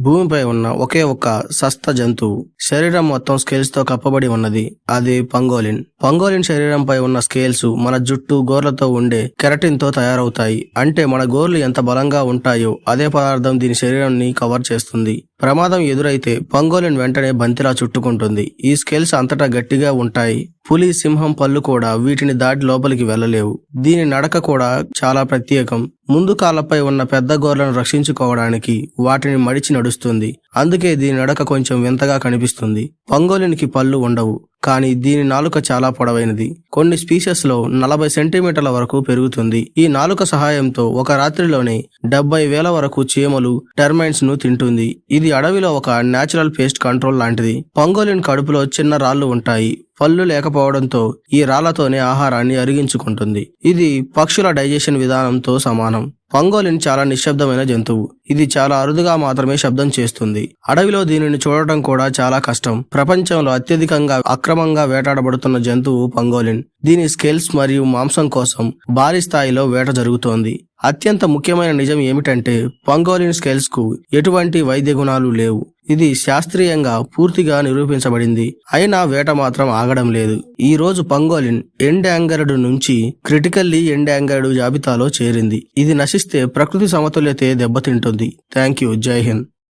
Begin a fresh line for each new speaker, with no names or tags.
భూమిపై ఉన్న ఒకే ఒక్క సస్త జంతువు. శరీరం మొత్తం స్కేల్స్ తో కప్పబడి ఉన్నది. అది పంగోలిన్. పంగోలిన్ శరీరంపై ఉన్న స్కేల్స్ మన జుట్టు, గోర్లతో ఉండే కెరటిన్ తో తయారవుతాయి. అంటే మన గోర్లు ఎంత బలంగా ఉంటాయో అదే పదార్థం దీని శరీరాన్ని కవర్ చేస్తుంది. ప్రమాదం ఎదురైతే పంగోలిన్ వెంటనే బంతిలా చుట్టుకుంటుంది. ఈ స్కేల్స్ అంతటా గట్టిగా ఉంటాయి. పులి, సింహం పళ్ళు కూడా వీటిని దాటి లోపలికి వెళ్ళలేవు. దీని నడక కూడా చాలా ప్రత్యేకం. ముందు కాళ్ళపై ఉన్న పెద్ద గోర్లను రక్షించుకోవడానికి వాటిని మడిచి నడుస్తుంది. అందుకే దీని నడక కొంచెం వింతగా కనిపిస్తుంది. పంగోలిన్ కి పళ్ళు ఉండవు, కానీ దీని నాలుక చాలా పొడవైనది. కొన్ని స్పీషెస్ లో 40 సెంటీమీటర్ల వరకు పెరుగుతుంది. ఈ నాలుక సహాయంతో ఒక రాత్రిలోనే 70,000 వరకు చీమలు, టెర్మైట్స్ ను తింటుంది. ఇది అడవిలో ఒక నేచురల్ పేస్ట్ కంట్రోల్ లాంటిది. పంగోలిన్ కడుపులో చిన్న రాళ్లు ఉంటాయి. పళ్ళు లేకపోవడంతో ఈ రాళ్లతోనే ఆహారాన్ని అరిగించుకుంటుంది. ఇది పక్షుల డైజెషన్ విధానంతో సమానం. పంగోలిన్ చాలా నిశ్శబ్దమైన జంతువు. ఇది చాలా అరుదుగా మాత్రమే శబ్దం చేస్తుంది. అడవిలో దీనిని చూడటం కూడా చాలా కష్టం. ప్రపంచంలో అత్యధికంగా అక్రమంగా వేటాడబడుతున్న జంతువు పంగోలిన్. దీని స్కేల్స్ మరియు మాంసం కోసం భారీ స్థాయిలో వేట జరుగుతోంది. అత్యంత ముఖ్యమైన నిజం ఏమిటంటే పంగోలిన్ స్కేల్స్ కు ఎటువంటి వైద్య గుణాలు లేవు. ఇది శాస్త్రీయంగా పూర్తిగా నిరూపించబడింది. అయినా వేట మాత్రం ఆగడం లేదు. ఈ రోజు పంగోలిన్ ఎండాంగర్డ్ నుంచి క్రిటికల్లీ ఎండాంగర్డ్ జాబితాలో చేరింది. ఇది నశిస్తే ప్రకృతి సమతుల్యతే దెబ్బతింటుంది. Thank you. జై హింద్.